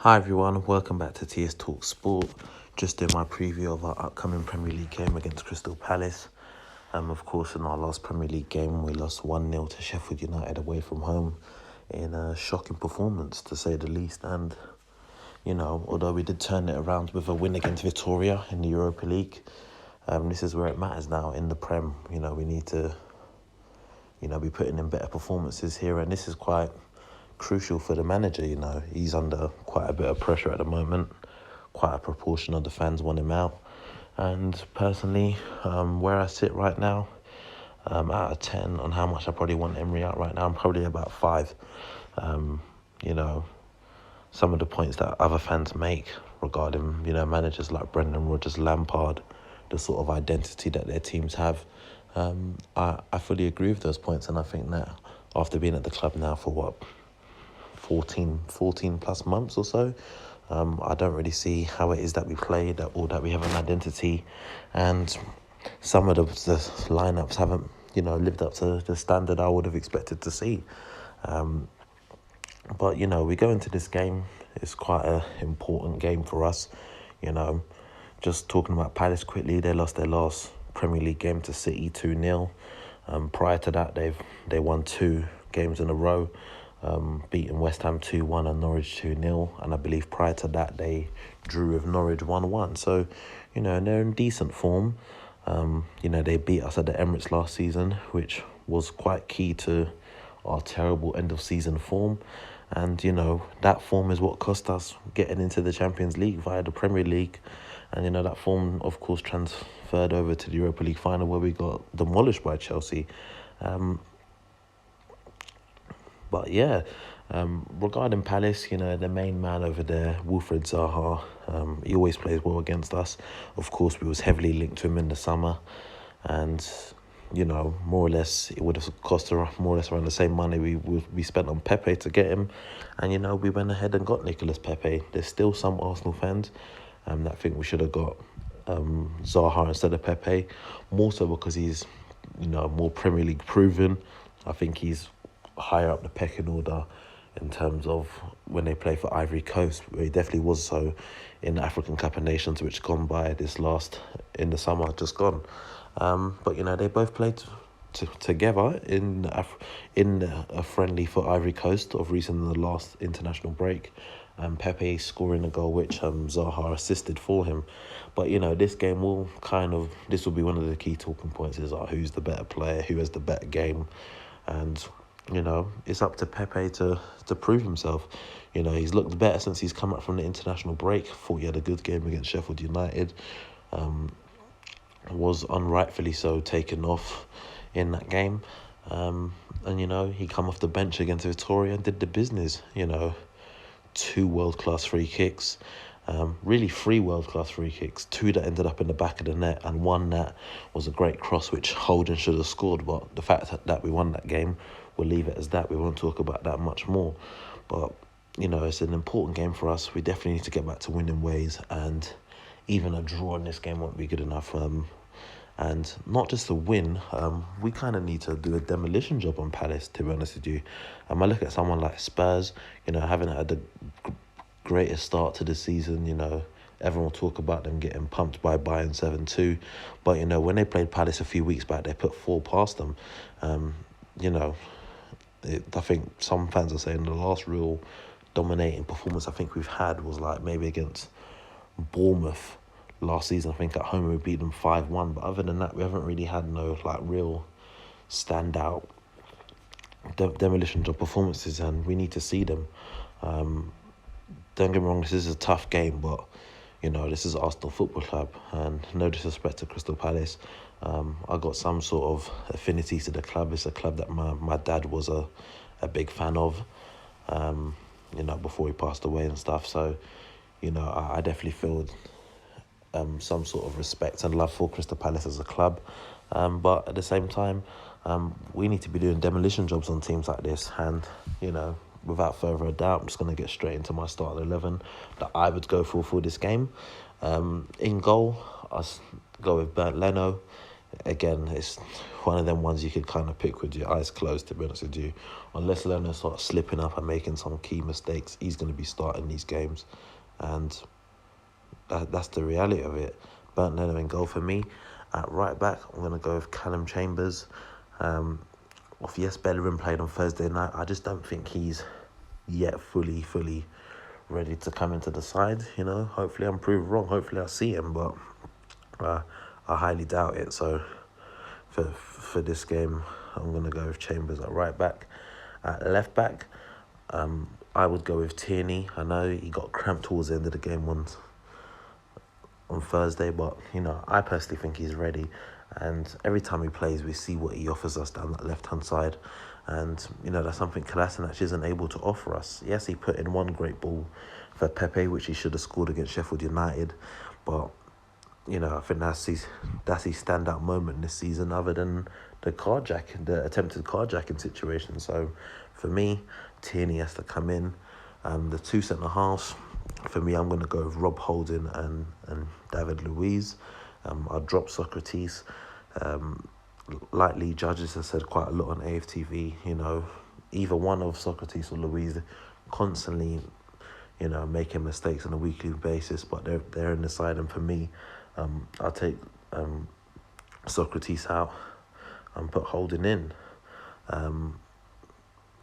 Hi everyone, welcome back to TS Talk Sport. Just doing my preview of our upcoming Premier League game against Crystal Palace. Of course, in our last Premier League game, we lost 1-0 to Sheffield United away from home in a shocking performance, to say the least. And, although we did turn it around with a win against Victoria in the Europa League, this is where it matters now in the Prem. We need to, be putting in better performances here, and this is quite crucial for the manager. He's under quite a bit of pressure at the moment. Quite a proportion of the fans want him out, and personally, where I sit right now, out of 10 on how much I probably want Emery out right now, I'm probably about 5. Some of the points that other fans make regarding managers like Brendan Rodgers, Lampard, the sort of identity that their teams have, I fully agree with those points, and I think that after being at the club now for 14 plus months or so, I don't really see how it is that we play or that we have an identity, and some of the lineups haven't lived up to the standard I would have expected to see. But we go into this game, it's quite an important game for us. Just talking about Palace quickly, they lost their last Premier League game to City 2-0. Prior to that, they won 2 games in a row, beating West Ham 2-1 and Norwich 2-0. And I believe prior to that, they drew with Norwich 1-1. So, they're in decent form. They beat us at the Emirates last season, which was quite key to our terrible end-of-season form. And, that form is what cost us getting into the Champions League via the Premier League. And, that form, of course, transferred over to the Europa League final where we got demolished by Chelsea. But yeah, regarding Palace, the main man over there, Wilfried Zaha, he always plays well against us. Of course, we was heavily linked to him in the summer, and more or less it would have cost more or less around the same money we spent on Pepe to get him, and we went ahead and got Nicolas Pepe. There's still some Arsenal fans that think we should have got Zaha instead of Pepe, more so because he's more Premier League proven. I think he's higher up the pecking order in terms of when they play for Ivory Coast, where he definitely was so in the African Cup of Nations, which gone by in the summer, just gone. But they both played together in a friendly for Ivory Coast of recent in the last international break. Pepe scoring a goal which Zaha assisted for him. But this game this will be one of the key talking points, is who's the better player, who has the better game, and it's up to Pepe to prove himself. He's looked better since he's come up from the international break. Thought he had a good game against Sheffield United. Was unrightfully so taken off in that game. And he come off the bench against Victoria and did the business. 2 world-class free kicks. Really 3 world-class free kicks. 2 that ended up in the back of the net, and 1 that was a great cross which Holden should have scored. But the fact that we won that game, we'll leave it as that. We won't talk about that much more. But, it's an important game for us. We definitely need to get back to winning ways, and even a draw in this game won't be good enough. And not just a win, we kind of need to do a demolition job on Palace, to be honest with you. I look at someone like Spurs, having had the greatest start to the season. Everyone will talk about them getting pumped by Bayern 7-2. But, when they played Palace a few weeks back, they put 4 past them. I think some fans are saying the last real dominating performance I think we've had was like maybe against Bournemouth last season. I think at home we beat them 5-1. But other than that, we haven't really had no real standout demolition job performances, and we need to see them. Don't get me wrong, this is a tough game, but this is Arsenal Football Club, and no disrespect to Crystal Palace, I got some sort of affinity to the club. It's a club that my dad was a big fan of, before he passed away and stuff. So, I definitely feel some sort of respect and love for Crystal Palace as a club. But at the same time, we need to be doing demolition jobs on teams like this. And, without further doubt, I'm just going to get straight into my starting 11 that I would go for this game. In goal, I go with Leno. again, it's one of them ones you could kind of pick with your eyes closed, to be honest with you. Unless Leno starts slipping up and making some key mistakes, he's going to be starting these games. And that's the reality of it. Bernd Leno in goal for me. At right back, I'm going to go with Callum Chambers. Yes, Bellerin played on Thursday night. I just don't think he's yet fully ready to come into the side. Hopefully I'm proved wrong. Hopefully I see him, but I highly doubt it. So for this game, I'm going to go with Chambers at right back. At left back, I would go with Tierney. I know he got cramped towards the end of the game on Thursday, but I personally think he's ready. And every time he plays, we see what he offers us down that left-hand side. And, that's something Kolasinac isn't able to offer us. Yes, he put in one great ball for Pepe, which he should have scored against Sheffield United. But, I think that's his standout moment this season, other than the attempted carjacking situation. So, for me, Tierney has to come in. The two centre-halves, for me, I'm going to go with Rob Holding and David Luiz. I'll drop Sokratis. Likely, judges have said quite a lot on AFTV. Either one of Sokratis or Luiz constantly, making mistakes on a weekly basis, but they're in the side. And for me, I'll take Sokratis out and put Holding in.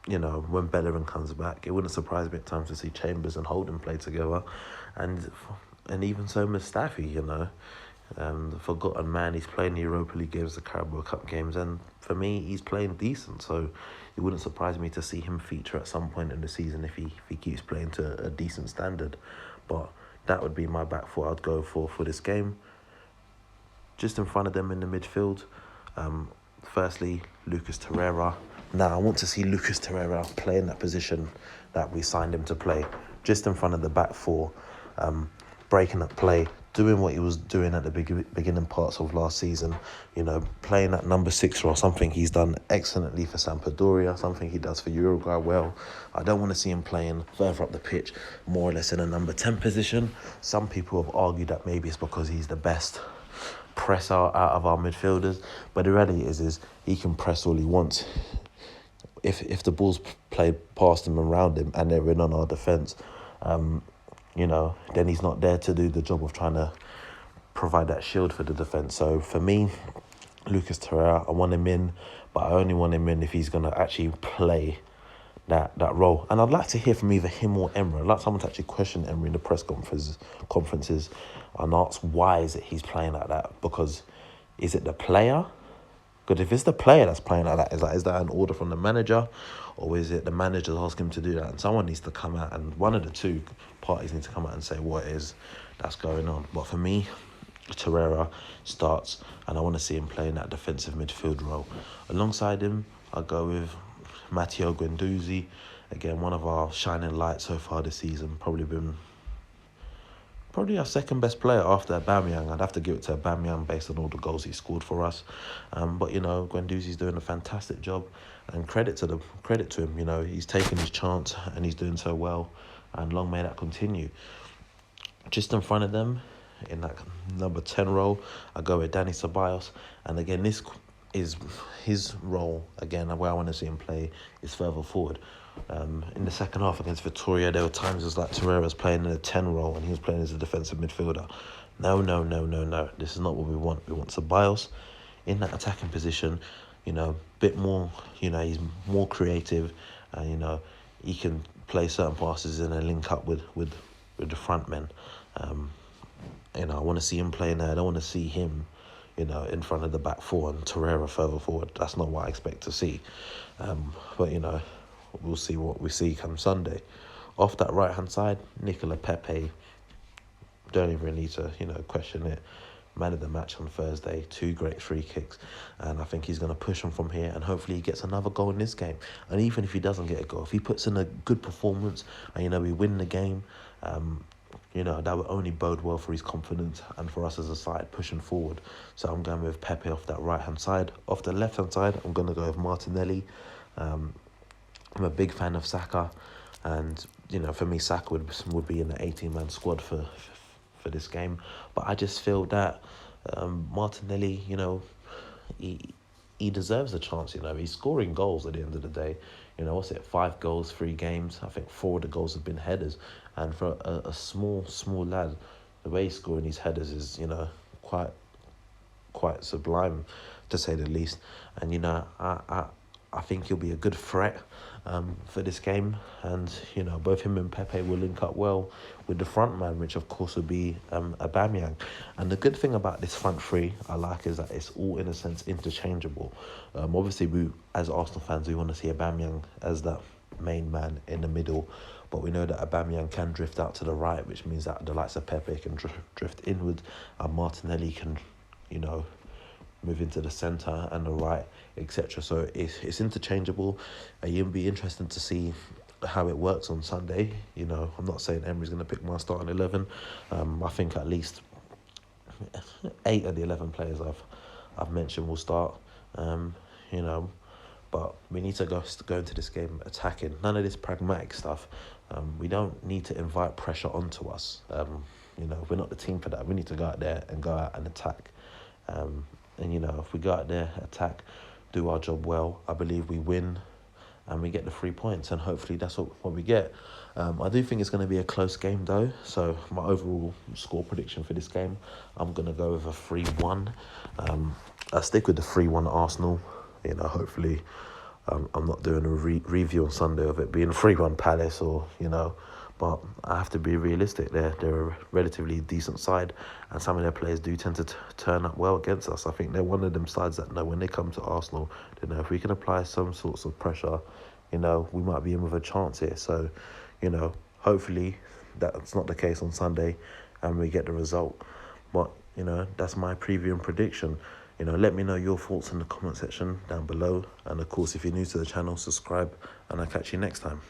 When Bellerin comes back, it wouldn't surprise me at times to see Chambers and Holding play together, and even so Mustafi. The forgotten man. He's playing the Europa League games, the Carabao Cup games, and for me, he's playing decent. So it wouldn't surprise me to see him feature at some point in the season if he keeps playing to a decent standard. But that would be my back four I'd go for this game. Just in front of them in the midfield, firstly, Lucas Torreira. Now, I want to see Lucas Torreira play in that position that we signed him to play, just in front of the back four, breaking up play, doing what he was doing at the beginning parts of last season, playing that number 6 role, something he's done excellently for Sampdoria, something he does for Uruguay well. I don't want to see him playing further up the pitch, more or less in a number 10 position. Some people have argued that maybe it's because he's the best presser out of our midfielders, but the reality is he can press all he wants. If the ball's played past him and around him and they're in on our defence, then he's not there to do the job of trying to provide that shield for the defence. So for me, Lucas Torreira, I want him in, but I only want him in if he's going to actually play that role. And I'd like to hear from either him or Emery. I'd like someone to actually question Emery in the press conferences and ask why is it he's playing like that. Because is it the player? Because if it's the player that's playing like that, is that an order from the manager, or is it the manager asking him to do that? And someone needs to come out, and one of the two parties need to come out and say what it is that's going on. But for me, Torreira starts, and I want to see him playing that defensive midfield role. Alongside him, I'll go with Matteo Guendouzi. Again, one of our shining lights so far this season. Probably our second best player after Aubameyang. I'd have to give it to Aubameyang based on all the goals he scored for us. But Guendouzi's doing a fantastic job, and credit to him. He's taking his chance and he's doing so well, and long may that continue. Just in front of them, in that number 10 role, I go with Dani Ceballos, and again, this is his role. Again, where I want to see him play is further forward. In the second half against Victoria, there were times it was like Torreira was playing in a 10 role and he was playing as a defensive midfielder. No. This is not what we want. We want Ceballos in that attacking position, bit more, he's more creative, and, he can play certain passes and then link up with the front men. I want to see him playing there. I don't want to see him, in front of the back four and Torreira further forward. That's not what I expect to see. But, we'll see what we see come Sunday. Off that right-hand side, Nicola Pepe. Don't even need to, question it. Man of the match on Thursday. 2 great free kicks. And I think he's going to push him from here. And hopefully he gets another goal in this game. And even if he doesn't get a goal, if he puts in a good performance and, we win the game, that would only bode well for his confidence and for us as a side pushing forward. So I'm going with Pepe off that right-hand side. Off the left-hand side, I'm going to go with Martinelli. I'm a big fan of Saka, and for me, Saka would be in the 18-man squad for this game. But I just feel that Martinelli, he deserves a chance. He's scoring goals at the end of the day. What's it? 5 goals, 3 games. I think 4 of the goals have been headers, and for a small lad, the way he's scoring these headers is quite sublime, to say the least. And I think he'll be a good threat for this game. And both him and Pepe will link up well with the front man, which of course would be Aubameyang. And the good thing about this front three I like is that it's all in a sense interchangeable. Obviously, we as Arsenal fans, we want to see Aubameyang as that main man in the middle, but we know that Aubameyang can drift out to the right, which means that the likes of Pepe can drift inward, and Martinelli can move into the centre and the right, etc. So it's interchangeable. It'll be interesting to see how it works on Sunday. I'm not saying Emery's going to pick my starting 11. I think at least 8 of the 11 players I've mentioned will start. But we need to go into this game attacking. None of this pragmatic stuff. We don't need to invite pressure onto us. We're not the team for that. We need to go out there and attack. And if we go out there, attack, do our job well, I believe we win and we get the 3 points, and hopefully that's what we get. I do think it's going to be a close game though, so my overall score prediction for this game, I'm going to go with a 3-1. I stick with the 3-1 Arsenal. Hopefully I'm not doing a review on Sunday of it being 3-1 Palace but I have to be realistic. They're a relatively decent side, and some of their players do tend to turn up well against us. I think they're one of them sides that know when they come to Arsenal, if we can apply some sorts of pressure, we might be in with a chance here. So, hopefully that's not the case on Sunday and we get the result. But, that's my preview and prediction. Let me know your thoughts in the comment section down below. And of course, if you're new to the channel, subscribe, and I'll catch you next time.